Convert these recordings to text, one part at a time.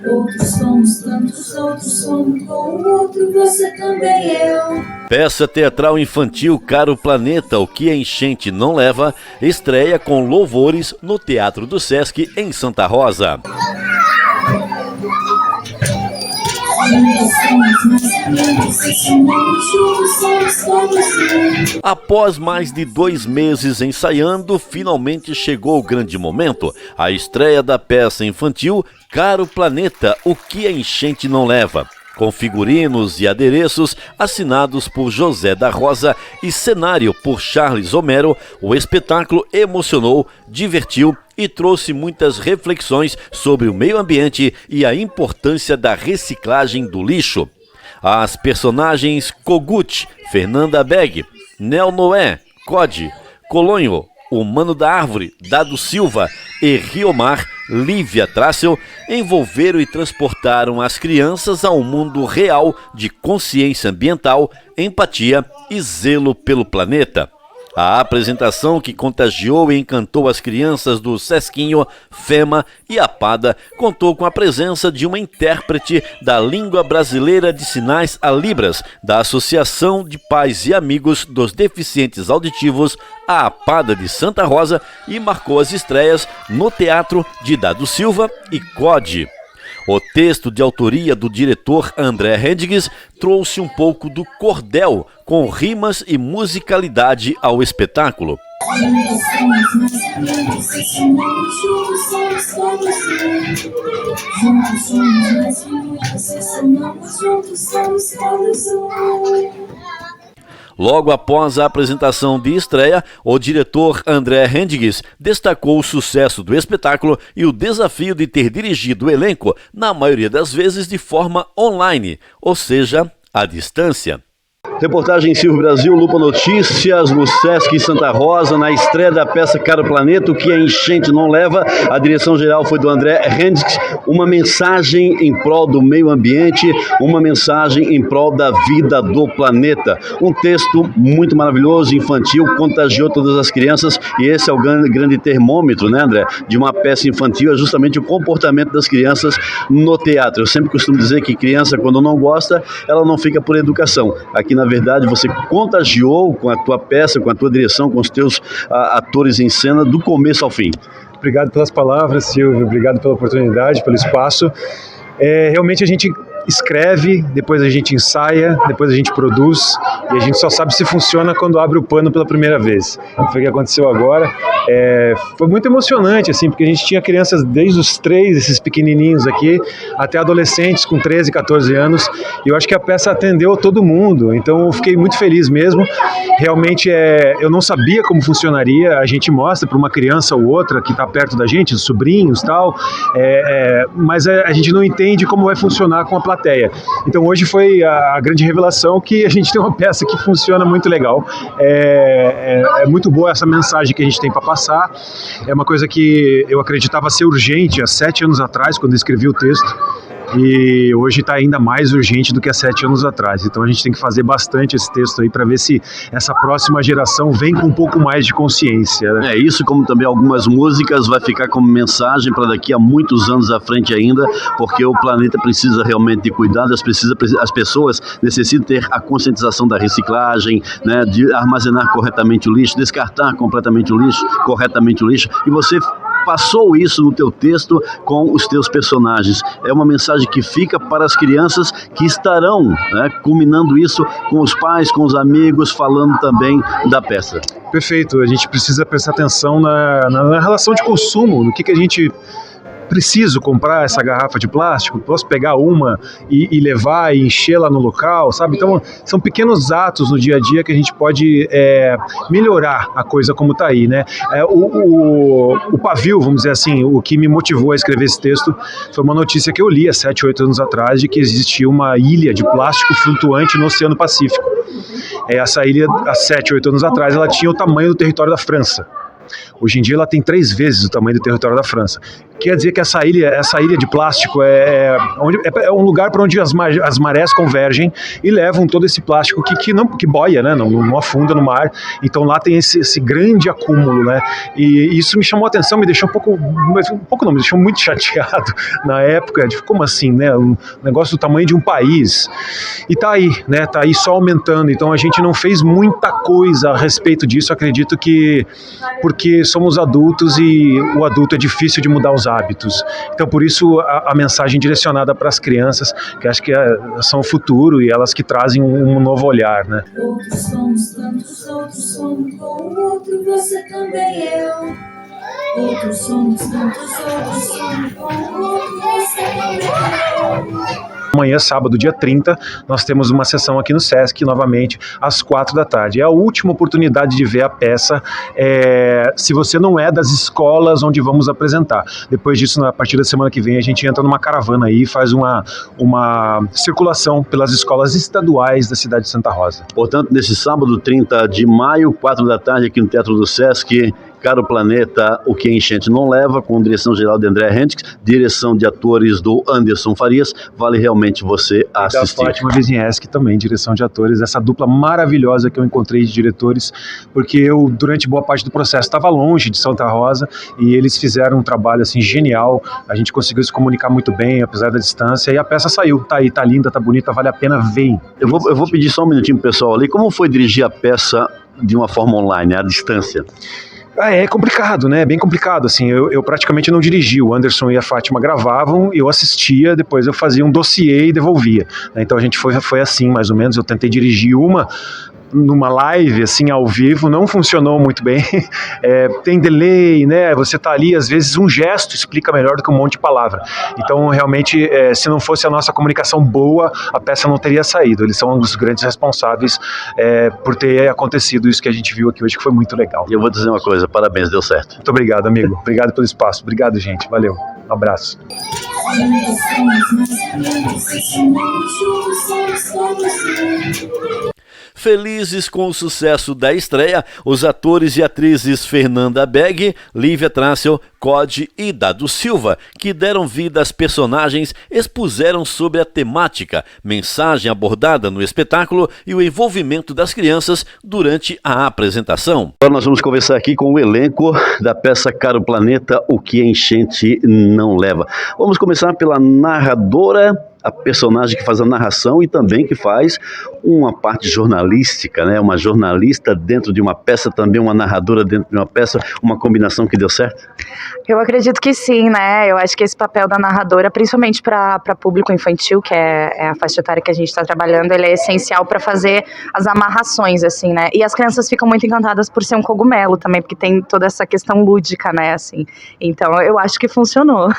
Outros somos tantos, outros somos com o outro, você também eu. Peça teatral infantil Caro Planeta, O que a Enchente Não Leva, estreia com louvores no Teatro do Sesc, em Santa Rosa. Após mais de 2 meses ensaiando, finalmente chegou o grande momento, a estreia da peça infantil Caro Planeta, O que a Enchente Não Leva. Com figurinos e adereços assinados por José da Rosa e cenário por Charles Homero, o espetáculo emocionou, divertiu e trouxe muitas reflexões sobre o meio ambiente e a importância da reciclagem do lixo. As personagens Kogut, Fernanda Beg, Nel Noé, Code, Colonho, o Mano da Árvore, Dado Silva e Riomar, Lívia Trácel, envolveram e transportaram as crianças a um mundo real de consciência ambiental, empatia e zelo pelo planeta. A apresentação, que contagiou e encantou as crianças do Sesquinho, FEMA e APADA, contou com a presença de uma intérprete da língua brasileira de sinais a Libras, da Associação de Pais e Amigos dos Deficientes Auditivos, a APADA de Santa Rosa, e marcou as estreias no Teatro de Dado Silva e CODE. O texto, de autoria do diretor André Hendricks, trouxe um pouco do cordel, com rimas e musicalidade ao espetáculo. Logo após a apresentação de estreia, o diretor André Hendricks destacou o sucesso do espetáculo e o desafio de ter dirigido o elenco, na maioria das vezes de forma online, ou seja, à distância. Reportagem Silvio Brasil, Lupa Notícias, no Sesc Santa Rosa, na estreia da peça Caro Planeta, O que a Enchente Não Leva. A direção geral foi do André Hendricks. Uma mensagem em prol do meio ambiente, uma mensagem em prol da vida do planeta. Um texto muito maravilhoso, infantil, contagiou todas as crianças, e esse é o grande termômetro, né, André, de uma peça infantil, é justamente o comportamento das crianças no teatro. Eu sempre costumo dizer que criança, quando não gosta, ela não fica por educação. Aqui, na verdade, você contagiou com a tua peça, com a tua direção, com os teus atores em cena, do começo ao fim. Obrigado pelas palavras, Silvio, obrigado pela oportunidade, pelo espaço. Realmente a gente escreve, depois a gente ensaia, depois a gente produz, e a gente só sabe se funciona quando abre o pano pela primeira vez. Foi o que aconteceu agora. Foi muito emocionante, assim, porque a gente tinha crianças desde os 3, esses pequenininhos aqui, até adolescentes com 13, 14 anos, e eu acho que a peça atendeu todo mundo, então eu fiquei muito feliz mesmo. Realmente eu não sabia como funcionaria, a gente mostra para uma criança ou outra que está perto da gente, os sobrinhos e tal, mas a gente não entende como vai funcionar com a plateia. Então hoje foi a grande revelação que a gente tem uma peça que funciona muito legal. É muito boa essa mensagem que a gente tem para passar. É uma coisa que eu acreditava ser urgente há 7 anos atrás, quando eu escrevi o texto. E hoje está ainda mais urgente do que há 7 anos atrás. Então a gente tem que fazer bastante esse texto aí para ver se essa próxima geração vem com um pouco mais de consciência, né? Isso, como também algumas músicas, vai ficar como mensagem para daqui a muitos anos à frente ainda, porque o planeta precisa realmente de cuidado, as pessoas necessitam ter a conscientização da reciclagem, né, de armazenar corretamente o lixo, descartar completamente o lixo, corretamente o lixo, e você passou isso no teu texto com os teus personagens. É uma mensagem que fica para as crianças que estarão, né, culminando isso com os pais, com os amigos, falando também da peça. Perfeito, a gente precisa prestar atenção na relação de consumo, no que a gente preciso comprar essa garrafa de plástico, posso pegar uma e levar e encher lá no local, sabe? Então, são pequenos atos no dia a dia que a gente pode melhorar a coisa como está aí, né? O pavio, vamos dizer assim, o que me motivou a escrever esse texto foi uma notícia que eu li há 7, 8 anos atrás, de que existia uma ilha de plástico flutuante no Oceano Pacífico. Essa ilha, há 7, 8 anos atrás, ela tinha o tamanho do território da França. Hoje em dia ela tem 3 vezes o tamanho do território da França. Quer dizer que essa ilha de plástico é um lugar para onde as marés convergem e levam todo esse plástico que boia, né? Não afunda no mar. Então lá tem esse grande acúmulo, né? E isso me chamou a atenção, me deixou me deixou muito chateado na época. De como assim, né? Um negócio do tamanho de um país. E tá aí, né? Tá aí só aumentando. Então a gente não fez muita coisa a respeito disso. Acredito que porque somos adultos e o adulto é difícil de mudar os hábitos. Então, por isso, a mensagem direcionada para as crianças, que acho que são o futuro e elas que trazem um novo olhar, né? Outros somos tantos, outros somos com o outro, você também eu. Outros somos tantos, outros somos com o outro, você também eu. Amanhã, sábado, dia 30, nós temos uma sessão aqui no Sesc, novamente, às 4 da tarde. É a última oportunidade de ver a peça, se você não é das escolas onde vamos apresentar. Depois disso, a partir da semana que vem, a gente entra numa caravana aí e faz uma circulação pelas escolas estaduais da cidade de Santa Rosa. Portanto, nesse sábado, 30 de maio, 4 da tarde, aqui no Teatro do Sesc, Caro Planeta, O que a Enchente Não Leva, com direção geral de André Hendricks, direção de atores do Anderson Farias. Vale realmente você assistir. Da Fátima Wisniewski também, direção de atores, essa dupla maravilhosa que eu encontrei de diretores, porque eu, durante boa parte do processo, estava longe de Santa Rosa e eles fizeram um trabalho assim genial. A gente conseguiu se comunicar muito bem, apesar da distância, e a peça saiu. Tá aí, tá linda, tá bonita, vale a pena ver. Eu vou pedir só um minutinho pro pessoal ali. Como foi dirigir a peça de uma forma online, à distância? É complicado, né? Bem complicado, assim, eu praticamente não dirigi, o Anderson e a Fátima gravavam, eu assistia, depois eu fazia um dossiê e devolvia, né? Então a gente foi assim, mais ou menos, eu tentei dirigir numa live, assim, ao vivo, não funcionou muito bem, tem delay, né, você tá ali, às vezes um gesto explica melhor do que um monte de palavra, então realmente, se não fosse a nossa comunicação boa, a peça não teria saído. Eles são um dos grandes responsáveis por ter acontecido isso que a gente viu aqui hoje, que foi muito legal. E eu vou dizer uma coisa, parabéns, deu certo. Muito obrigado, amigo, obrigado pelo espaço, obrigado, gente, valeu, um abraço. Felizes com o sucesso da estreia, os atores e atrizes Fernanda Begg, Lívia Trássel, Code e Dado Silva, que deram vida às personagens, expuseram sobre a temática, mensagem abordada no espetáculo e o envolvimento das crianças durante a apresentação. Agora nós vamos conversar aqui com o elenco da peça Caro Planeta, O que a Enchente Não Leva. Vamos começar pela narradora, a personagem que faz a narração e também que faz uma parte jornalística, né? Uma jornalista dentro de uma peça, também uma narradora dentro de uma peça, uma combinação que deu certo? Eu acredito que sim, né? Eu acho que esse papel da narradora, principalmente para público infantil, que é a faixa etária que a gente está trabalhando, ele é essencial para fazer as amarrações, assim, né? E as crianças ficam muito encantadas por ser um cogumelo também, porque tem toda essa questão lúdica, né? Assim. Então, eu acho que funcionou.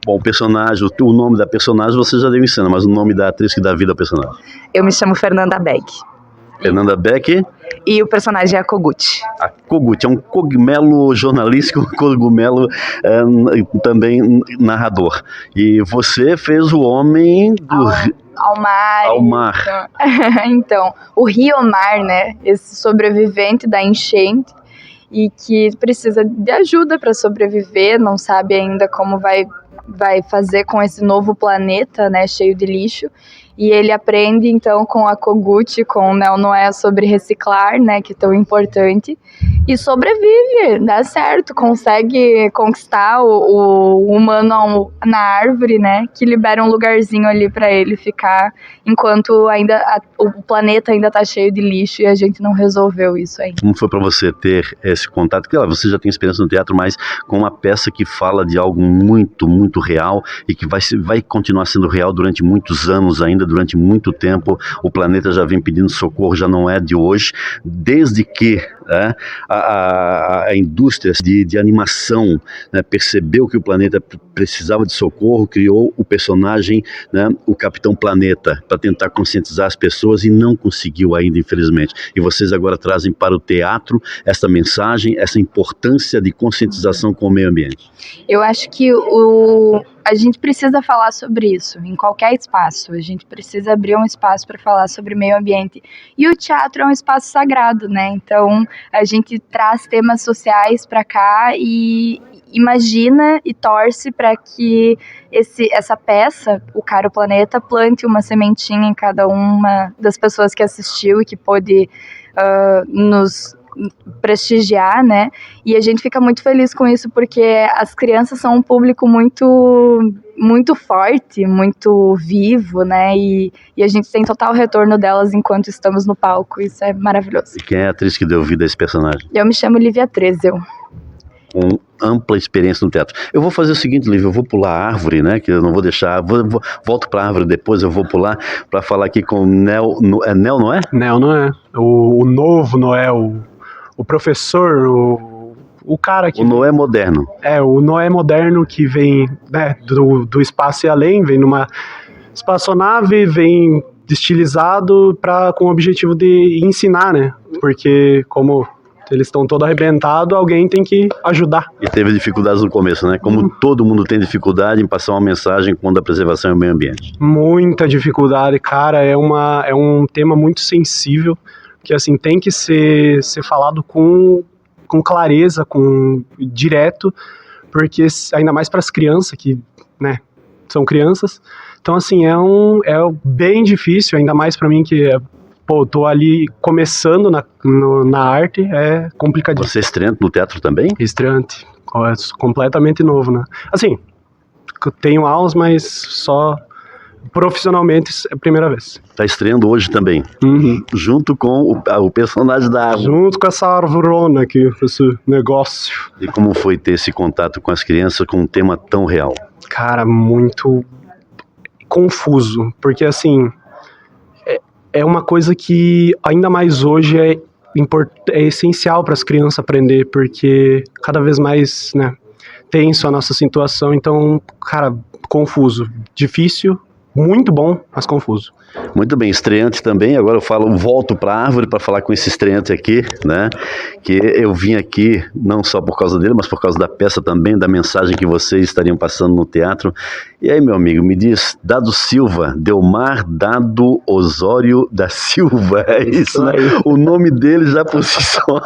Bom, o personagem, o nome da personagem você já deu em cena, mas o nome da atriz que dá vida ao personagem? Eu me chamo Fernanda Begg. Fernanda Begg. E o personagem é a Kogut. A Kogut é um cogumelo jornalístico, um cogumelo também narrador. E você fez o homem do... Ao mar. Então, o Riomar, né? Esse sobrevivente da enchente e que precisa de ajuda para sobreviver, não sabe ainda como vai fazer com esse novo planeta, né, cheio de lixo. E ele aprende, então, com a Kogut, com o Neo Noé sobre reciclar, né, que é tão importante, e sobrevive, dá certo, consegue conquistar o humano na árvore, né, que libera um lugarzinho ali para ele ficar, enquanto ainda o planeta ainda tá cheio de lixo e a gente não resolveu isso ainda. Como foi para você ter esse contato? Porque você já tem experiência no teatro, mas com uma peça que fala de algo muito, muito real e que vai continuar sendo real durante muitos anos ainda, durante muito tempo. O planeta já vem pedindo socorro, já não é de hoje, desde que a indústria de animação, né, percebeu que o planeta precisava de socorro, criou o personagem, né, o Capitão Planeta, para tentar conscientizar as pessoas e não conseguiu ainda, infelizmente. E vocês agora trazem para o teatro essa mensagem, essa importância de conscientização com o meio ambiente. Eu acho que a gente precisa falar sobre isso em qualquer espaço. A gente precisa abrir um espaço para falar sobre meio ambiente. E o teatro é um espaço sagrado, né? Então, a gente traz temas sociais para cá e imagina e torce para que essa peça, O Caro Planeta, plante uma sementinha em cada uma das pessoas que assistiu e que pôde nos prestigiar, né? E a gente fica muito feliz com isso, porque as crianças são um público muito forte, muito vivo, né? E a gente tem total retorno delas enquanto estamos no palco. Isso é maravilhoso. E quem é a atriz que deu vida a esse personagem? Eu me chamo Lívia Trezel. Com ampla experiência no teatro. Eu vou fazer o seguinte, Lívia, eu vou pular a árvore, né, que eu não vou deixar, volto para a árvore depois, eu vou pular para falar aqui com o Nel, Nel, não é? Nel, não é? O novo Noel, o professor, o cara que... O Noé moderno. O Noé moderno que vem, né, do espaço e além, vem numa espaçonave, vem estilizado com o objetivo de ensinar, né, porque como... eles estão todos arrebentados, alguém tem que ajudar. E teve dificuldades no começo, né? Como todo mundo tem dificuldade em passar uma mensagem quanto à preservação e ao meio ambiente. Muita dificuldade, cara, é um tema muito sensível, que assim, tem que ser falado com clareza, direto, porque ainda mais para as crianças, que, né, são crianças, então assim, é bem difícil, ainda mais para mim que tô ali começando na arte, é complicadíssimo. Você é estreante no teatro também? Estreante, completamente novo, né? Assim, eu tenho aulas, mas só profissionalmente é a primeira vez. Tá estreando hoje também, junto com o personagem da árvore. Junto com essa arvorona aqui, esse negócio. E como foi ter esse contato com as crianças com um tema tão real? Cara, muito confuso, porque assim... é uma coisa que ainda mais hoje é essencial para as crianças aprender, porque cada vez mais, né, tenso a nossa situação, então, cara, confuso, difícil, muito bom, mas confuso. Muito bem, estreante também, agora eu volto para a árvore para falar com esse estreante aqui, né, que eu vim aqui não só por causa dele, mas por causa da peça também, da mensagem que vocês estariam passando no teatro. E aí, meu amigo, me diz, Dado Silva, Delmar Dado Osório da Silva, é isso, né? O nome dele já por si só.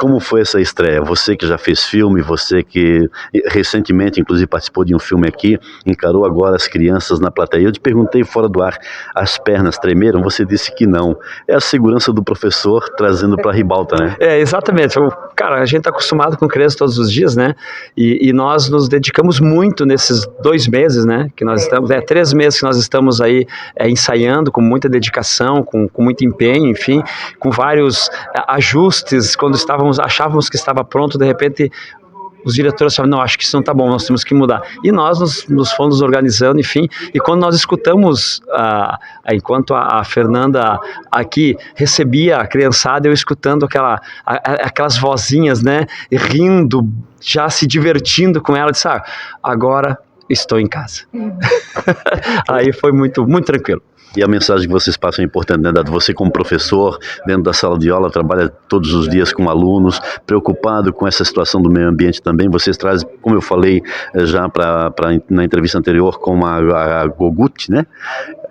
Como foi essa estreia? Você que já fez filme, você que recentemente, inclusive, participou de um filme aqui, encarou agora as crianças na plateia. Eu te perguntei fora do ar, as pernas tremeram? Você disse que não. É a segurança do professor trazendo para a ribalta, né? Exatamente. Cara, a gente está acostumado com crianças todos os dias, né? E nós nos dedicamos muito nesses 2 meses, né? Que nós estamos, 3 meses que nós estamos aí ensaiando com muita dedicação, com muito empenho, enfim, com vários ajustes. Quando achávamos que estava pronto, de repente os diretores falaram, não, acho que isso não está bom, nós temos que mudar. E nós nos fomos organizando, enfim, e quando nós escutamos, enquanto a Fernanda aqui recebia a criançada, eu escutando aquelas vozinhas, né, rindo, já se divertindo com ela, disse, agora estou em casa. Aí foi muito, muito tranquilo. E a mensagem que vocês passam é importante, né, Dado? Você como professor, dentro da sala de aula, trabalha todos os dias com alunos, preocupado com essa situação do meio ambiente também. Vocês trazem, como eu falei já na entrevista anterior com a Gogut, né?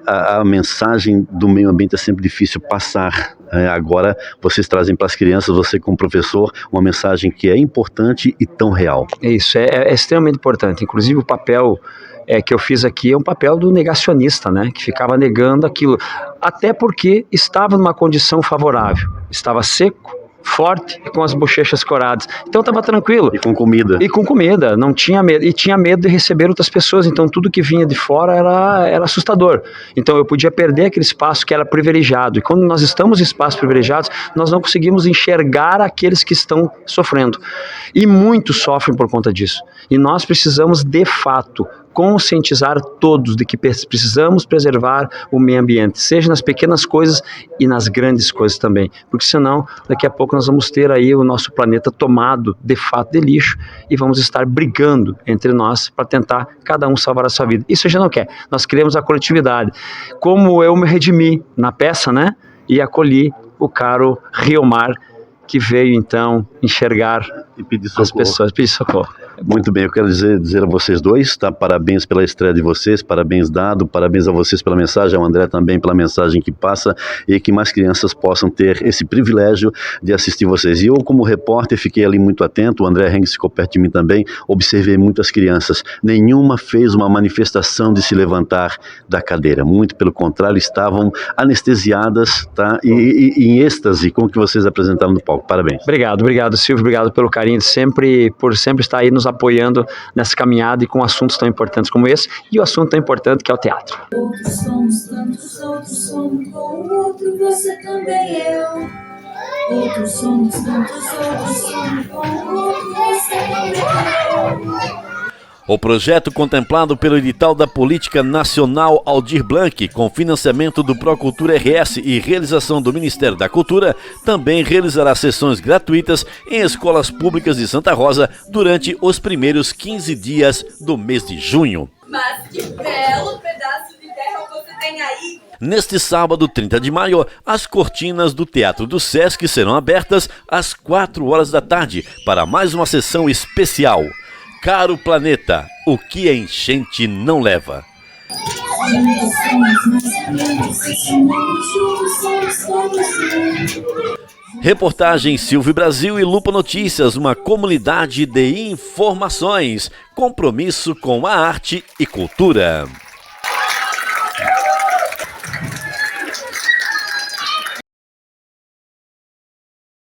A mensagem do meio ambiente é sempre difícil passar. Agora vocês trazem para as crianças, você como professor, uma mensagem que é importante e tão real. Isso, é extremamente importante. Inclusive o papel que eu fiz aqui é um papel do negacionista, né, que ficava negando aquilo, até porque estava numa condição favorável, estava seco, forte e com as bochechas coradas, então estava tranquilo. E com comida. E com comida, não tinha medo, e tinha medo de receber outras pessoas, então tudo que vinha de fora era assustador, então eu podia perder aquele espaço que era privilegiado, e quando nós estamos em espaços privilegiados, nós não conseguimos enxergar aqueles que estão sofrendo, e muitos sofrem por conta disso, e nós precisamos de fato conscientizar todos de que precisamos preservar o meio ambiente, seja nas pequenas coisas e nas grandes coisas também, porque senão daqui a pouco nós vamos ter aí o nosso planeta tomado de fato de lixo e vamos estar brigando entre nós para tentar cada um salvar a sua vida. Isso a gente não quer, nós queremos a coletividade. Como eu me redimi na peça, né, e acolhi o caro Riomar, que veio então enxergar e pedir as pessoas, pedir socorro. Muito bem, eu quero dizer a vocês dois, tá? Parabéns pela estreia de vocês, parabéns Dado, parabéns a vocês pela mensagem, ao André também pela mensagem que passa, e que mais crianças possam ter esse privilégio de assistir vocês. E eu, como repórter, fiquei ali muito atento, o André Hengs ficou perto de mim também, observei muitas crianças, nenhuma fez uma manifestação de se levantar da cadeira, muito pelo contrário, estavam anestesiadas, tá? E em êxtase com o que vocês apresentaram no palco. Parabéns. Obrigado, Silvio, obrigado pelo carinho por sempre estar aí nos apoiando nessa caminhada e com assuntos tão importantes como esse, e o assunto tão importante que é o teatro. Outros somos tantos, outros somos com o outro, você também eu. Outros somos tantos, outros somos com o outro, você também eu. O projeto contemplado pelo edital da Política Nacional Aldir Blanc, com financiamento do Procultura RS e realização do Ministério da Cultura, também realizará sessões gratuitas em escolas públicas de Santa Rosa durante os primeiros 15 dias do mês de junho. Mas que belo pedaço de terra você tem aí! Neste sábado, 30 de maio, as cortinas do Teatro do Sesc serão abertas às 4 horas da tarde para mais uma sessão especial. Caro Planeta, o que a enchente não leva. Juntos somos mais amigos, se somos juntos somos todos um. Reportagem Silvio Brasil e Lupa Notícias, uma comunidade de informações, compromisso com a arte e cultura.